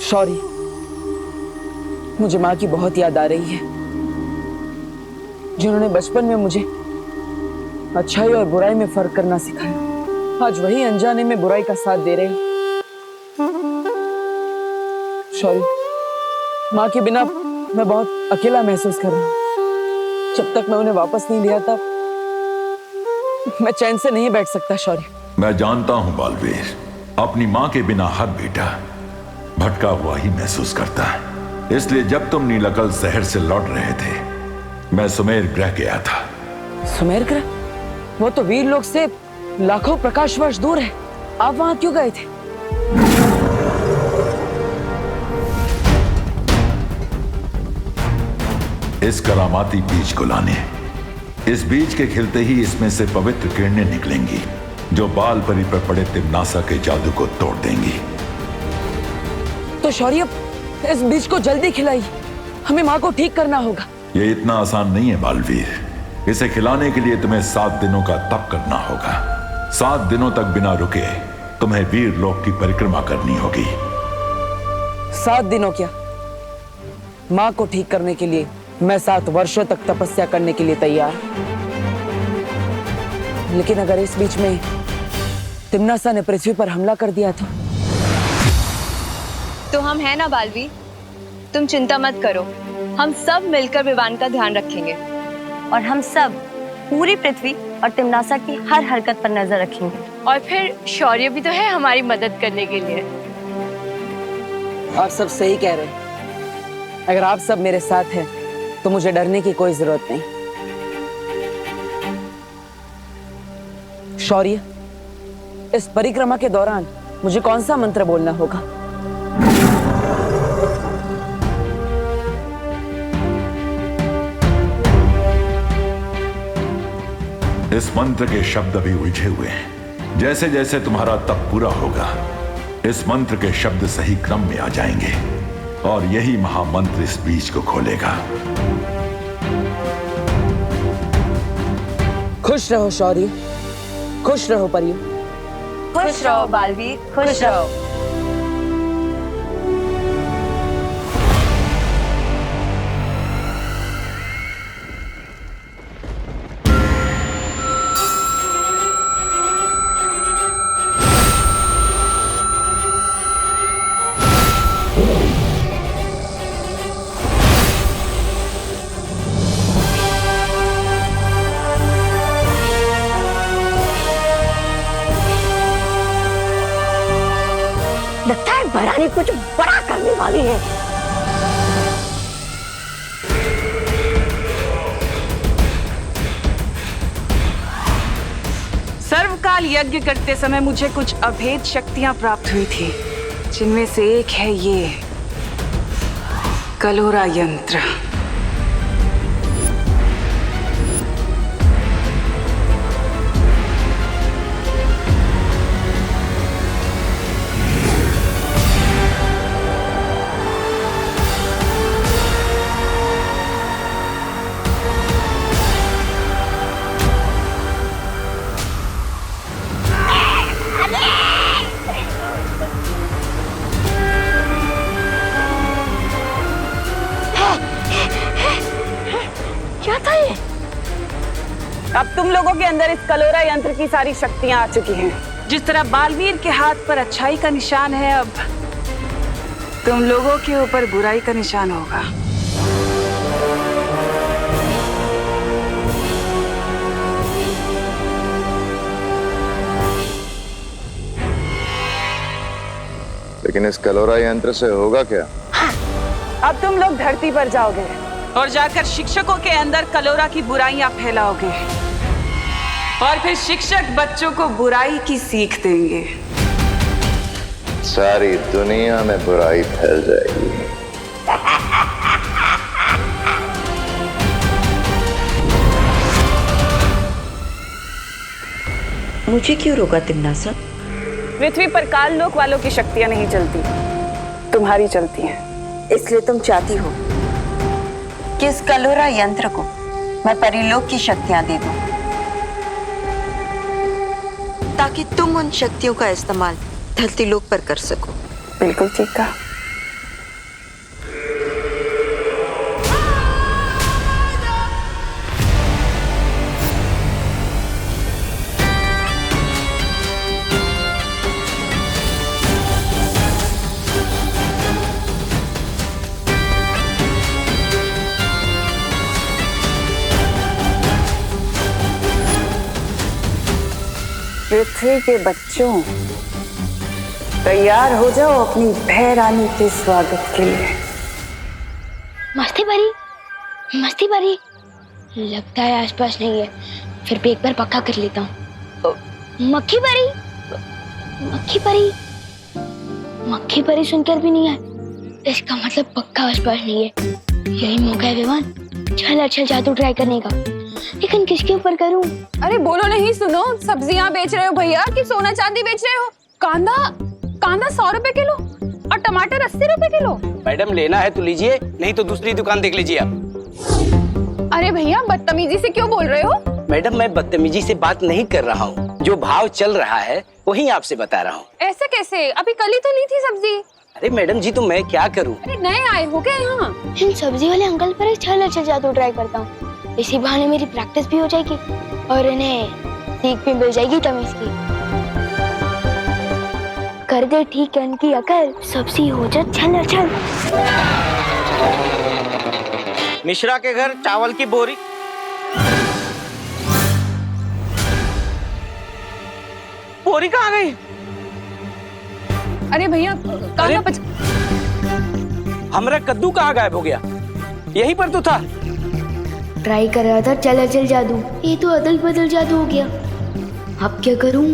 शौर्य, मुझे माँ की बहुत याद आ रही है, जिन्होंने बचपन में मुझे अच्छाई और बुराई में फर्क करना सिखाया। आज वही अनजाने में बुराई का साथ दे रहे हैं। शौर्य, माँ के बिना मैं बहुत अकेला महसूस कर रहा हूँ। जब तक मैं उन्हें वापस नहीं लिया था, मैं चैन से नहीं बैठ सकता। शौर्य, मैं जानता हूं बालवीर, अपनी माँ के बिना हर बेटा भटका हुआ ही महसूस करता है। इसलिए जब तुम नीलकल शहर से लौट रहे थे, मैं सुमेर ग्रह गया था। सुमेर ग्रह? वो तो वीर लोक से लाखों प्रकाश वर्ष दूर है। आप वहां क्यों गए थे? इस करामाती बीज को लाने। इस बीज के खिलते ही इसमें से पवित्र किरणें निकलेंगी, जो बाल परी पर पड़े तिम्नासा के जादू को तोड़ देंगी। तो शौर्य, इस बीज को जल्दी खिलाइए, हमें माँ को ठीक करना होगा। ये इतना आसान नहीं है बालवीर। इसे खिलाने के लिए तुम्हें 7 दिनों का तप करना होगा। 7 दिनों तक बिना रुके तुम्हें वीर लोक की परिक्रमा करनी होगी। 7 दिनों क्या? माँ को ठीक करने के लिए मैं 7 वर्षों तक तपस्या करने के लिए तैयार। लेकिन अगर इस बीच में तिम्नासा ने पृथ्वी पर हमला कर दिया तो हम है ना बालवीर, तुम चिंता मत करो। हम सब मिलकर विवान का ध्यान रखेंगे और हम सब पूरी पृथ्वी और तिम्नासा की हर हरकत पर नजर रखेंगे। और फिर शौर्य भी तो है हमारी मदद करने के लिए। आप सब सही कह रहे हैं। अगर आप सब मेरे साथ हैं तो मुझे डरने की कोई जरूरत नहीं। शौर्य, इस परिक्रमा के दौरान मुझे कौन सा मंत्र बोलना होगा? इस मंत्र के शब्द अभी उलझे हुए हैं। जैसे जैसे तुम्हारा तप पूरा होगा, इस मंत्र के शब्द सही क्रम में आ जाएंगे और यही महामंत्र इस बीज को खोलेगा। खुश रहो शौर्य, खुश रहो परियो। खुश रहो बालवीर, खुश रहो। लगता है भरानी कुछ बड़ा करने वाली है। सर्वकाल यज्ञ करते समय मुझे कुछ अभेद शक्तियां प्राप्त हुई थी, जिनमें से एक है ये कलोरा यंत्र। क्या था ये? अब तुम लोगों के अंदर इस कलोरा यंत्र की सारी शक्तियां आ चुकी हैं। जिस तरह बालवीर के हाथ पर अच्छाई का निशान है, अब तुम लोगों के ऊपर बुराई का निशान होगा। लेकिन इस कलोरा यंत्र से होगा क्या? अब तुम लोग धरती पर जाओगे और जाकर शिक्षकों के अंदर कलोरा की बुराइयां फैलाओगे और फिर शिक्षक बच्चों को बुराई की सीख देंगे। सारी दुनिया में बुराई फैल जाएगी। मुझे क्यों रोका तिम्नासा? पृथ्वी पर काल लोक वालों की शक्तियां नहीं चलती, तुम्हारी चलती हैं। इसलिए तुम चाहती हो कि इस कलोरा यंत्र को मैं परिलोक की शक्तियां दे दूं, ताकि तुम उन शक्तियों का इस्तेमाल धरती लोक पर कर सको। बिल्कुल ठीक कहा। पृथ्वी के बच्चों, तैयार हो जाओ अपनी भय रानी के स्वागत के लिए। मस्ती भरी लगता है आसपास नहीं है, फिर भी एक बार पक्का कर लेता हूँ। मक्खी परी सुनकर भी नहीं है, इसका मतलब पक्का आसपास नहीं है। यही मौका है विवान, चल अच्छा जादू ट्राई करने का, लेकिन किसके ऊपर करूं? अरे बोलो नहीं, सुनो, सब्जियां बेच रहे हो भैया कि सोना चांदी बेच रहे हो? कांदा 100 रुपए किलो और टमाटर 80 रुपए किलो। मैडम लेना है तो लीजिए, नहीं तो दूसरी दुकान देख लीजिए आप। अरे भैया बदतमीजी से क्यों बोल रहे हो? मैडम मैं बदतमीजी से बात नहीं कर रहा हूँ, जो भाव चल रहा है वही आपसे बता रहा हूँ। ऐसे कैसे? अभी कल ही तो ली थी सब्जी। अरे मैडम जी तो मैं क्या करूँ? अरे नए आए हो क्या यहाँ? इन सब्जी वाले अंकल पर एक चल अच्छा जादू ट्राई करता हूँ, इसी बहाने मेरी प्रैक्टिस भी हो जाएगी और इन्हें सीख भी मिल जाएगी तमीज की। कर दे ठीक इनकी अकल, सब्जी हो जा छल छल। मिश्रा के घर चावल की बोरी। बोरी कहाँ गई? अरे भैया अरे, हमारा कद्दू कहाँ गायब हो गया? यहीं पर तो था। ट्राई कर रहा था चल चल जादू, ये तो अदल बदल जादू हो गया। अब क्या करूं?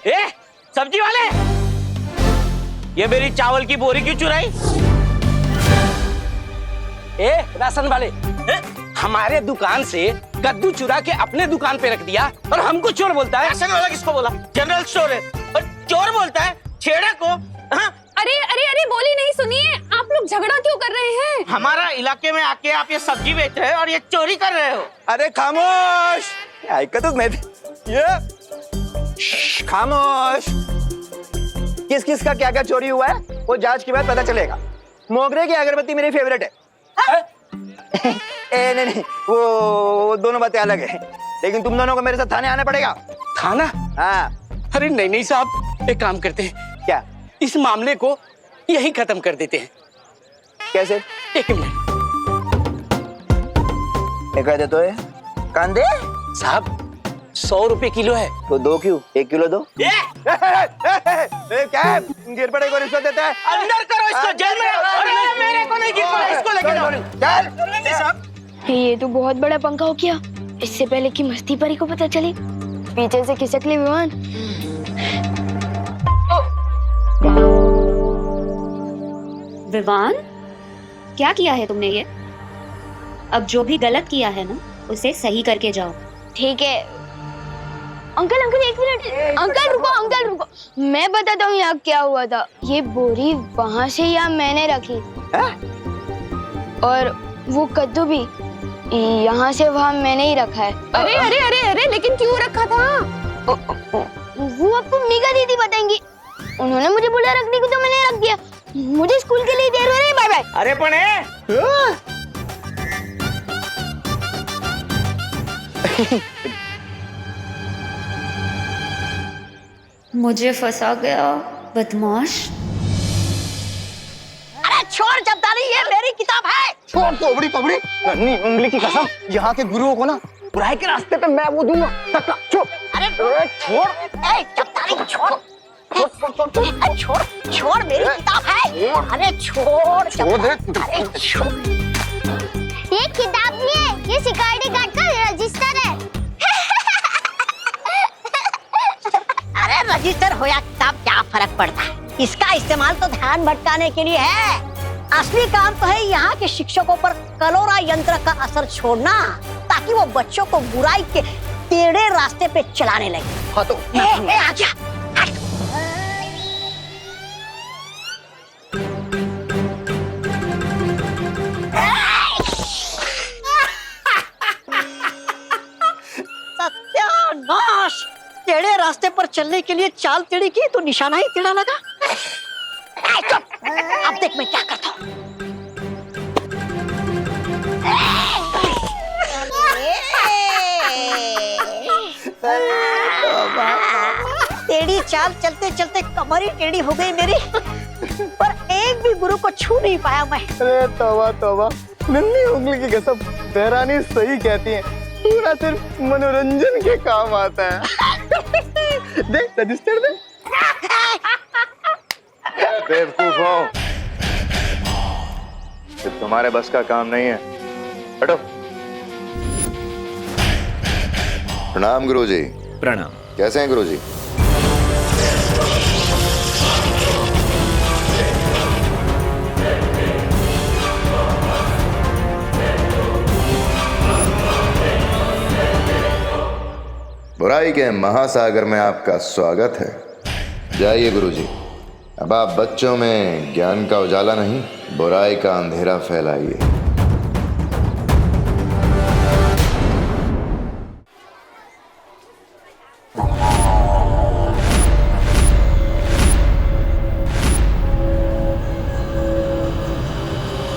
ए, सब्जी वाले, ये मेरी चावल की बोरी क्यों चुराई? ए, राशन वाले, हमारे दुकान से कद्दू चुरा के अपने दुकान पे रख दिया और हमको चोर बोलता है। राशन वाला किसको बोला? जनरल स्टोर है और चोर बोलता है छेड़ा को। हाँ? अरे बोली नहीं, सुनिए, आप लोग झगड़ा क्यों कर रहे हैं? हमारा इलाके में आके आप ये सब्जी बेच रहे हो और ये चोरी कर रहे हो। अरे खामोश, खामोश। किस किस का क्या क्या चोरी हुआ है वो जांच के बाद पता चलेगा। मोगरे की अगरबत्ती मेरी फेवरेट है। नहीं, वो दोनों बातें अलग है, लेकिन तुम दोनों को मेरे साथ थाने आना पड़ेगा। थाना? हाँ। अरे नहीं साहब, एक काम करते हैं, क्या? इस मामले को यही खत्म कर देते हैं। कैसे? एक मिनट कह दे तो है कांदे साहब, 100 रुपए किलो है तो 2 क्यों? 1 किलो दो। क्या गिर पड़े को रिश्वत देता है? अंदर करो इसको, जेल में। अरे मेरे को नहीं गिर पड़ा, इसको लेके जाओ। ये तो बहुत बड़ा पंखा हो गया। इससे पहले कि मस्ती परी को पता चले, पीछे से खिसक ले विमान। विवान, क्या किया है तुमने ये? अब जो भी गलत किया है ना, उसे सही करके जाओ। ठीक है अंकल, एक मिनट। अंकल रुको, मैं बताता हूँ यहाँ क्या हुआ था। ये बोरी वहाँ से यहाँ मैंने रखी और वो कद्दू भी यहाँ से वहाँ मैंने ही रखा है। अरे लेकिन क्यों रखा था? वो आपको मीगा दीदी बताएंगी। उन्होंने मुझे बोला रखने को तो मैंने रख दिया। मुझे स्कूल के लिए देर हो रही है, बाय बाय। अरे पने मुझे फंसा गया बदमाश। अरे छोड़ जब्दारी, ये मेरी किताब है। छोड़ तोबड़ी तोबड़ी, नन्ही उंगली की कसम, यहाँ के गुरुओं को ना बुराई के रास्ते पे मैं वो दूंगा। छोड़। अरे छोड़, जब्दारी छोड़, छोड़ मेरी किताब है। अरे छोड़ दे। अरे छोड़। ये किताब नहीं है, ये सिक्योरिटी गार्ड का रजिस्टर है। अरे रजिस्टर हो या किताब, क्या फर्क पड़ता है? इसका इस्तेमाल तो ध्यान भटकाने के लिए है। असली काम तो है यहाँ के शिक्षकों पर कलोरा यंत्र का असर छोड़ना, ताकि वो बच्चों को बुराई के टेढ़े रास्ते पे चलाने लगे। हाँ तो आ गया। सत्यानाश! टेढ़े रास्ते पर चलने के लिए चाल टेढ़ी की तो निशाना ही टेढ़ा लगा। अब देख मैं क्या करता हूँ। टेढ़ी चाल चलते चलते कमर ही टेढ़ी हो गई मेरी, पर एक भी गुरु को छू नहीं पाया मैं। अरे तौबा तौबा, नन्ही उंगली की कसम, देहरानी सही कहती है, पूरा सिर्फ मनोरंजन के काम आता है। देख रजिस्टर दे। बेवकूफ हो, ये तुम्हारे बस का काम नहीं है। हटो। प्रणाम गुरुजी। प्रणाम। कैसे हैं गुरुजी? बुराई के महासागर में आपका स्वागत है। जाइए गुरुजी, अब आप बच्चों में ज्ञान का उजाला नहीं, बुराई का अंधेरा फैलाइए।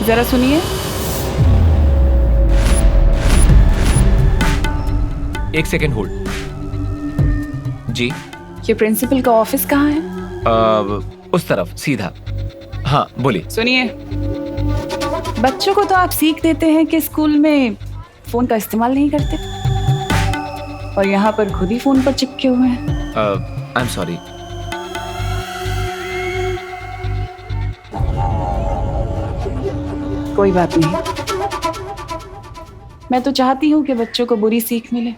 जरा सुनिए। एक सेकेंड होल्ड। जी, ये प्रिंसिपल का ऑफिस कहाँ है? उस तरफ सीधा। हाँ बोलिए। सुनिए, बच्चों को तो आप सीख देते हैं कि स्कूल में फोन का इस्तेमाल नहीं करते, और यहाँ पर खुद ही फोन पर चिपके हुए हैं। I am sorry. कोई बात नहीं, मैं तो चाहती हूँ कि बच्चों को बुरी सीख मिले।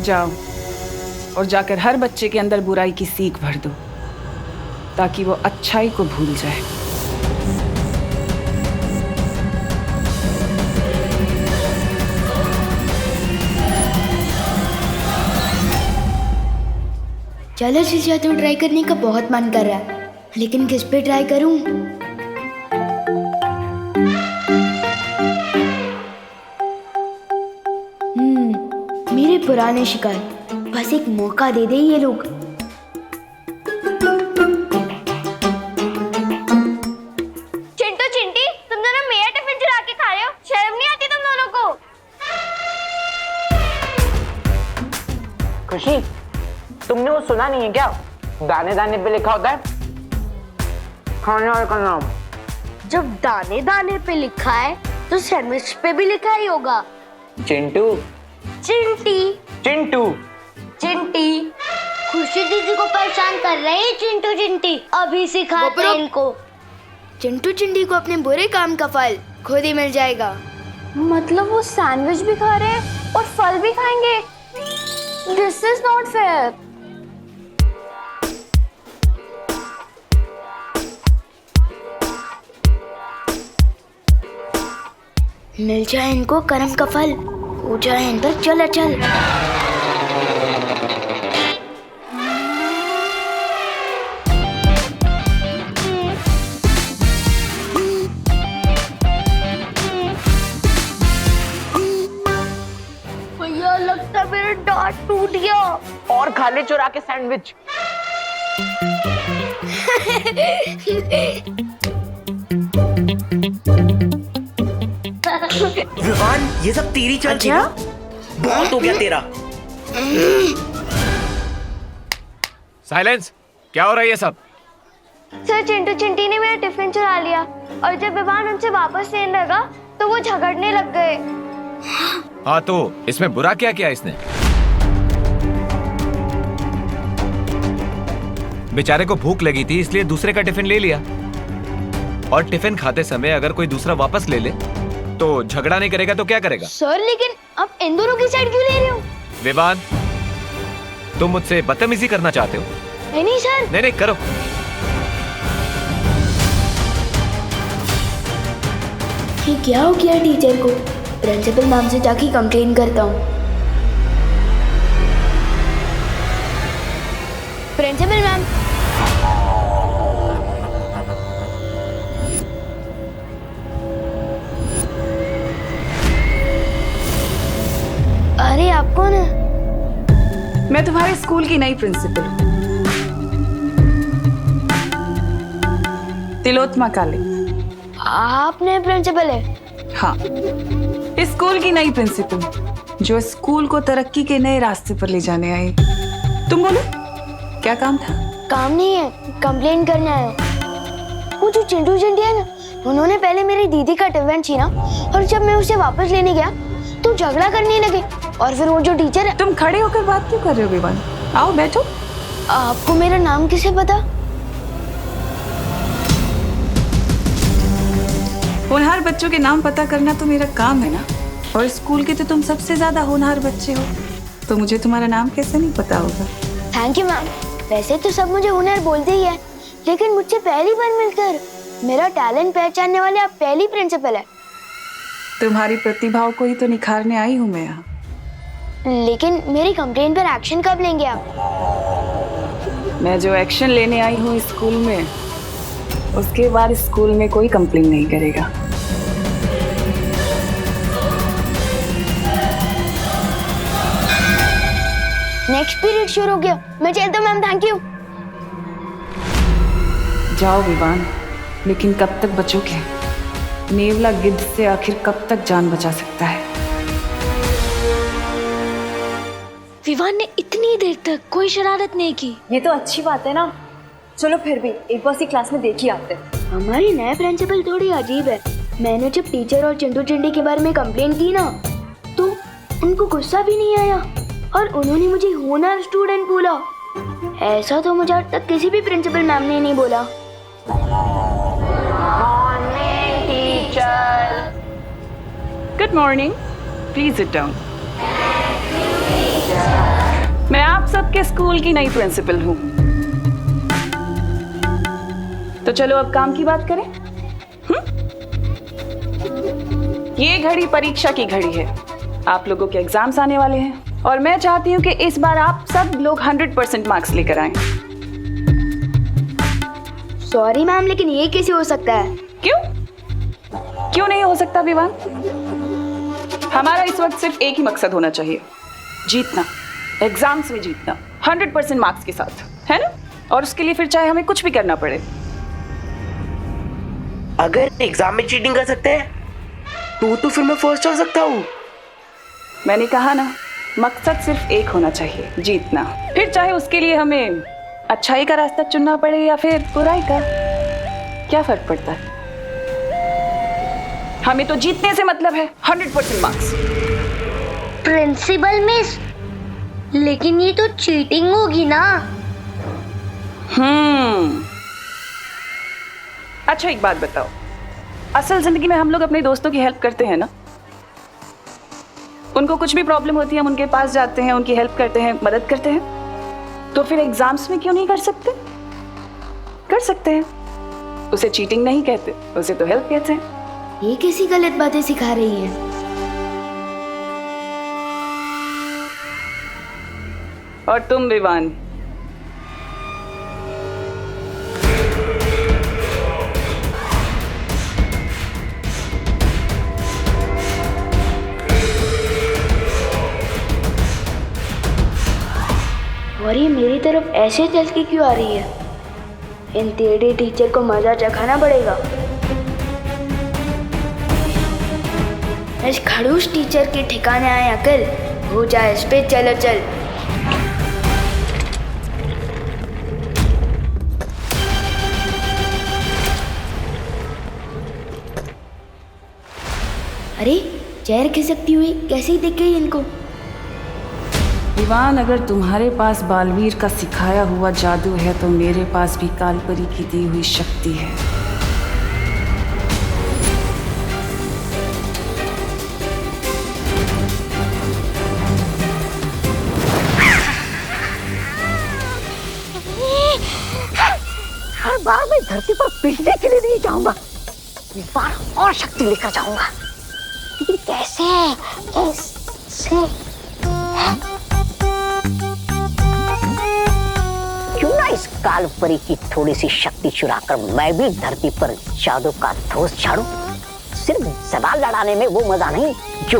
जाओ और जाकर हर बच्चे के अंदर बुराई की सीख भर दो, ताकि वो अच्छाई को भूल जाए। चलो शीशा तो ट्राई करने का बहुत मन कर रहा है, लेकिन किस पे ट्राई करूं? मेरे पुराने शिकार, बस एक मौका दे दे ये लोग। चिंटू चिंटी, तुम दोनों मेरा टिफिन चुरा के खा रहे हो, शर्म नहीं आती तुम दोनों को? खुशी, तुमने वो सुना नहीं है क्या? दाने दाने पे लिखा होता है खाने वाले का नाम। जब दाने दाने पे लिखा है तो सैंडविच पे भी लिखा ही होगा। चिंटू। चिंटी। चिंटू। चिंटी। खुशी दीदी को परेशान कर रहे हैं चिंटू चिंटी, अभी सिखाते हैं इनको। चिंटू चिंटी को अपने बुरे काम का फल खुद ही मिल जाएगा। मतलब वो सैंडविच भी खा रहे हैं और फल भी खाएंगे? This is not fair. मिल जाए इनको कर्म का फल, हो जाए अंदर चल चल। भैया लगता है मेरा दांत टूट गया। और खा ले चुरा के सैंडविच। विवान, ये सब तेरी चाल थी ना? बहुत हो गया तेरा। साइलेंस। क्या हो रहा है ये सब? सर, चिंटू चिंटी ने मेरा टिफिन चुरा लिया, और जब विवान उनसे वापस लेने लगा तो वो झगड़ने लग गए। हाँ, तो इसमें बुरा क्या किया इसने? बेचारे को भूख लगी थी इसलिए दूसरे का टिफिन ले लिया, और टिफिन खाते समय अगर कोई दूसरा वापस ले ले तो झगड़ा नहीं करेगा तो क्या करेगा? सर, लेकिन आप इन दोनों की साइड क्यों ले रहे हो? विवान, तुम मुझसे बदतमीजी करना चाहते हो? नहीं सर। नहीं करो। ये क्या हो गया टीचर को? प्रिंसिपल मैम से जाके कंप्लेन करता हूँ। Principal ma'am. अरे आप कौन है? मैं तुम्हारे स्कूल की नई प्रिंसिपल हूँ। तिलोत्मा काले। आपने प्रिंसिपल है? हाँ, इस स्कूल की नई प्रिंसिपल जो स्कूल को तरक्की के नए रास्ते पर ले जाने आई। तुम बोलो, क्या काम था? काम नहीं है, कंप्लेन करने आया हूँ। वो जो चिंटू चिंटी है ना, उन्होंने पहले मेरी दीदी का टिफिन छीना और जब मैं उसे वापस लेने गया तो झगड़ा करने लगे। और फिर वो जो टीचर है। तुम खड़े होकर बात क्यों कर रहे हो विवान? आओ बैठो। आपको मेरा नाम किसे पता? होनहार बच्चों के नाम पता करना तो मेरा काम है ना, और स्कूल के तो तुम सबसे ज्यादा होनहार बच्चे हो, तो मुझे तुम्हारा नाम कैसे नहीं पता होगा? Thank you ma'am. वैसे तो सब मुझे हुनर बोलते ही है, लेकिन मुझसे पहली बार मिलकर मेरा टैलेंट पहचानने वाले आप पहली प्रिंसिपल है। तुम्हारी प्रतिभाओं को ही तो निखारने आई हूँ मैं यहाँ। लेकिन मेरी कंप्लेन पर एक्शन कब लेंगे आप? मैं जो एक्शन लेने आई हूँ इस स्कूल में, उसके बाद स्कूल में कोई कंप्लेन नहीं करेगा। नेक्स्ट पीरियड शुरू हो गया, मैं चलता हूँ मैम। Thank you. जाओ विवान, लेकिन कब तक बचोगे? नेवला गिद्ध से आखिर कब तक जान बचा सकता है? विवान ने इतनी देर तक कोई शरारत नहीं की। ये तो अच्छी बात है ना। चलो फिर भी एक बार सी क्लास में देख ही आते हैं। हमारी नए प्रिंसिपल थोड़ी अजीब है। मैंने जब टीचर और चिंटू चिंटी के बारे में कंप्लेन की ना, तो उनको गुस्सा भी नहीं आया और उन्होंने मुझे होनहार स्टूडेंट बोला। ऐसा तो मुझे आज तक किसी भी प्रिंसिपल मैम ने नहीं बोला। Morning teacher. Good morning, please sit down. मैं आप सबके स्कूल की नई प्रिंसिपल हूँ, तो चलो अब काम की बात करें। ये घड़ी परीक्षा की घड़ी है। आप लोगों के एग्जाम्स आने वाले हैं और मैं चाहती हूँ कि इस बार आप सब लोग 100% मार्क्स लेकर आएं। सॉरी मैम, लेकिन ये कैसे हो सकता है? क्यों नहीं हो सकता विवान? हमारा इस वक्त सिर्फ एक ही मकसद होना चाहिए, जीतना, एग्जाम्स में जीतना 100% मार्क्स के साथ, है ना? और उसके लिए फिर चाहे हमें कुछ भी करना पड़े। अगर एग्जाम में चीटिंग कर सकते हैं तो फिर मैं फर्स्ट हो सकता हूँ। मैंने कहा ना, मकसद सिर्फ एक होना चाहिए, जीतना। फिर चाहे उसके लिए हमें अच्छाई का रास्ता चुनना पड़े या फिर बुराई का, क्या फर्क पड़ता है? हमें तो जीतने से मतलब है, 100% मार्क्स। प्रिंसिपल मिस, लेकिन ये तो चीटिंग होगी ना। अच्छा एक बात बताओ, असल जिंदगी में हम लोग अपने दोस्तों की हेल्प करते हैं ना? उनको कुछ भी प्रॉब्लम होती है, हम उनके पास जाते हैं, उनकी हेल्प करते हैं, मदद करते हैं। तो फिर एग्जाम्स में क्यों नहीं कर सकते? कर सकते हैं। उसे चीटिंग नहीं कहते, उसे तो हेल्प कहते हैं। ये कैसी गलत बातें सिखा रही है? और तुम विवान, और ये मेरी तरफ ऐसे चल के क्यों आ रही है? इन टेढ़े टीचर को मजा चखाना पड़ेगा। इस खड़ूस टीचर के ठिकाने आए अकल, हो जाए इस पे चलो चल। अरे चेहरे खिसकती हुई कैसी दिख गई इनको? विवान, अगर तुम्हारे पास बालवीर का सिखाया हुआ जादू है तो मेरे पास भी कालपरी की दी हुई शक्ति है। हर बार मैं धरती पर पीटने के लिए नहीं जाऊंगा, इस बार और शक्ति लेकर जाऊंगा। लेकिन कैसे? क्यों ना इस कालपरी की थोड़ी सी शक्ति चुराकर मैं भी धरती पर जादू का धोस झाड़ू। सिर्फ सवाल लड़ाने में वो मजा नहीं जो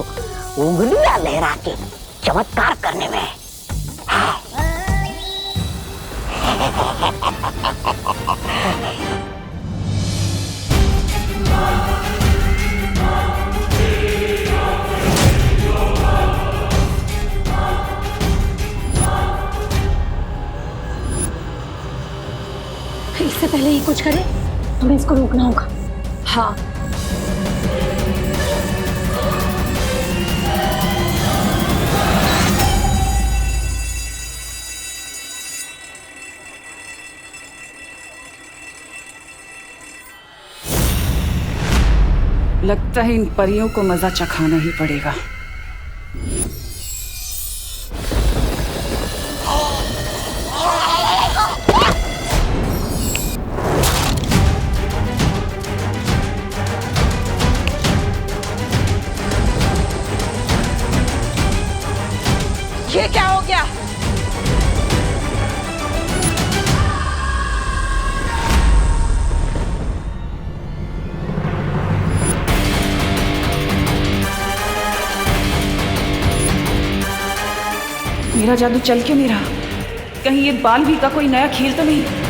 उंगलियां लहरा के चमत्कार करने में। पहले ही कुछ करे, हमें इसको रोकना होगा। हाँ, लगता है इन परियों को मजा चखाना ही पड़ेगा। ये क्या हो गया? मेरा जादू चल क्यों नहीं रहा? कहीं ये बालवी का कोई नया खेल तो नहीं?